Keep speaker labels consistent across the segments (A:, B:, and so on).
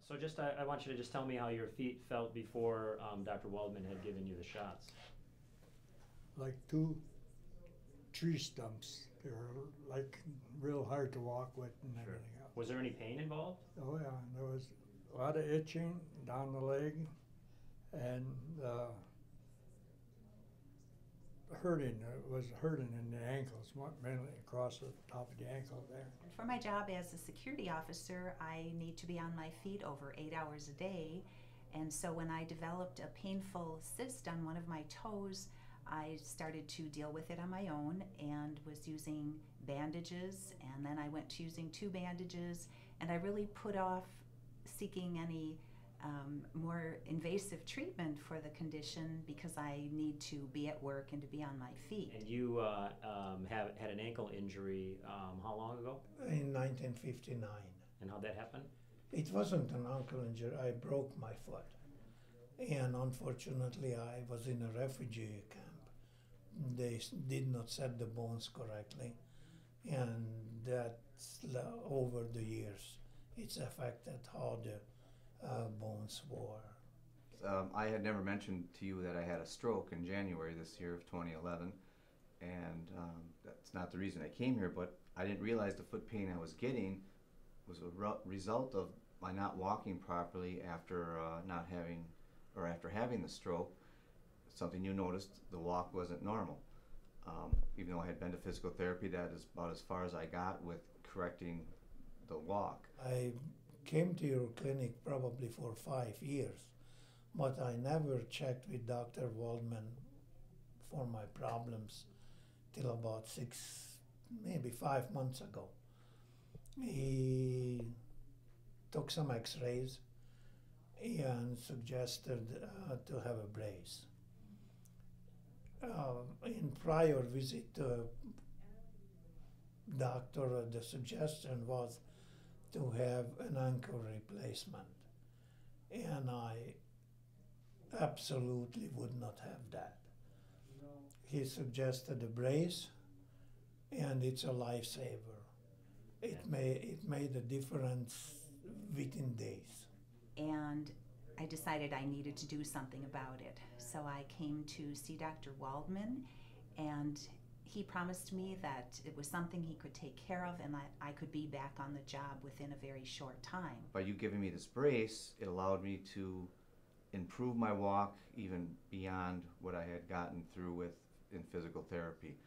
A: So just I want you to just tell me how your feet felt before Dr. Waldman had given you the shots.
B: Like two tree stumps. They were like real hard to walk with and
A: Sure.
B: everything else.
A: Was there any pain involved?
B: Oh yeah, there was a lot of itching down the leg and hurting. It was hurting in the ankles, mainly across the top of the ankle there.
C: For my job as a security officer, I need to be on my feet over 8 hours a day. And so when I developed a painful cyst on one of my toes, I started to deal with it on my own and was using bandages, and then I went to using 2 bandages, and I really put off seeking any more invasive treatment for the condition because I need to be at work and to be on my feet.
A: And you had an ankle injury how long ago?
D: In 1959.
A: And how'd that happen?
D: It wasn't an ankle injury. I broke my foot. And unfortunately, I was in a refugee camp. They did not set the bones correctly. And that's over the years. It's affected how the bones were.
E: I had never mentioned to you that I had a stroke in January this year of 2011, and that's not the reason I came here, but I didn't realize the foot pain I was getting was a result of my not walking properly after after having the stroke. Something you noticed, the walk wasn't normal. Even though I had been to physical therapy, that is about as far as I got with correcting the walk.
D: I came to your clinic probably for 5 years, but I never checked with Dr. Waldman for my problems till about 6, maybe 5 months ago. He took some x-rays and suggested to have a brace. In prior visit to doctor, the suggestion was to have an ankle replacement, and I absolutely would not have that. He suggested a brace, and it's a lifesaver. It made a difference within days.
C: And I decided I needed to do something about it. So I came to see Dr. Waldman, and he promised me that it was something he could take care of and that I could be back on the job within a very short time.
E: By you giving me this brace, it allowed me to improve my walk even beyond what I had gotten through with in physical therapy.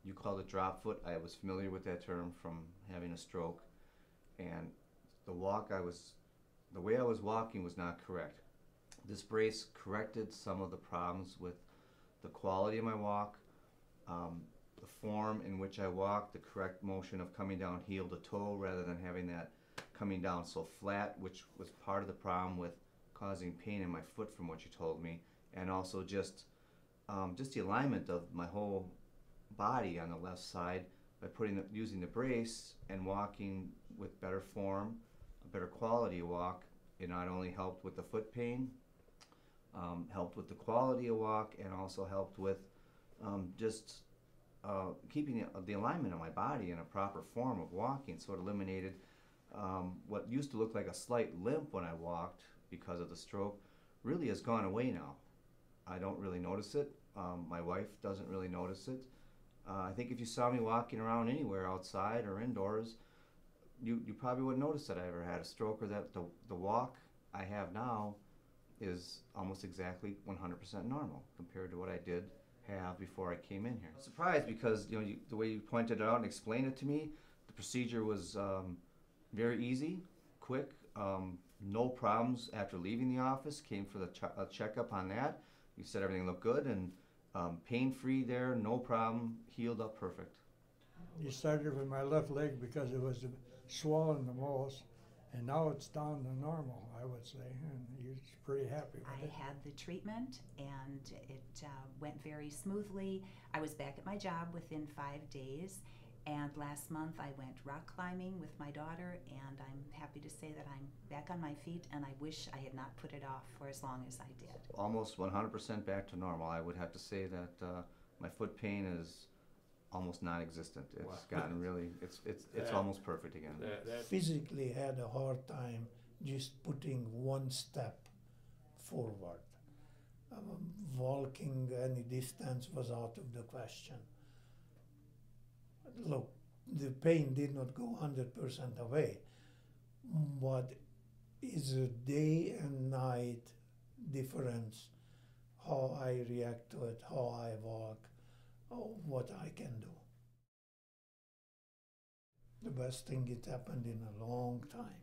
E: You called it drop foot. I was familiar with that term from having a stroke, and the way I was walking was not correct. This brace corrected some of the problems with the quality of my walk, the form in which I walk, the correct motion of coming down heel to toe rather than having that coming down so flat, which was part of the problem with causing pain in my foot from what you told me, and also just the alignment of my whole body on the left side by using the brace and walking with better form, a better quality walk. It not only helped with the foot pain, helped with the quality of walk, and also helped with keeping the alignment of my body in a proper form of walking. So it eliminated what used to look like a slight limp when I walked because of the stroke really has gone away now. I don't really notice it. My wife doesn't really notice it. I think if you saw me walking around anywhere outside or indoors, you probably wouldn't notice that I ever had a stroke, or that the walk I have now is almost exactly 100% normal compared to what I did have before I came in here. I'm surprised because the way you pointed it out and explained it to me, the procedure was very easy, quick, no problems after leaving the office. Came for the checkup on that. You said everything looked good and pain-free there, no problem, healed up perfect.
B: You started with my left leg because it was swollen the most, and now it's down to normal, I would say, and you're pretty happy with it.
C: I had the treatment, and it went very smoothly. I was back at my job within 5 days, and last month I went rock climbing with my daughter, and I'm happy to say that I'm back on my feet, and I wish I had not put it off for as long as I did.
E: Almost 100% back to normal. I would have to say that my foot pain is almost non-existent. It's
F: Wow.
E: gotten really, it's
F: That-
E: almost perfect again.
F: That
D: Physically had a hard time just putting one step forward. Walking any distance was out of the question. Look, the pain did not go 100% away, but is a day and night difference how I react to it, how I walk, what I can do. The best thing it happened in a long time.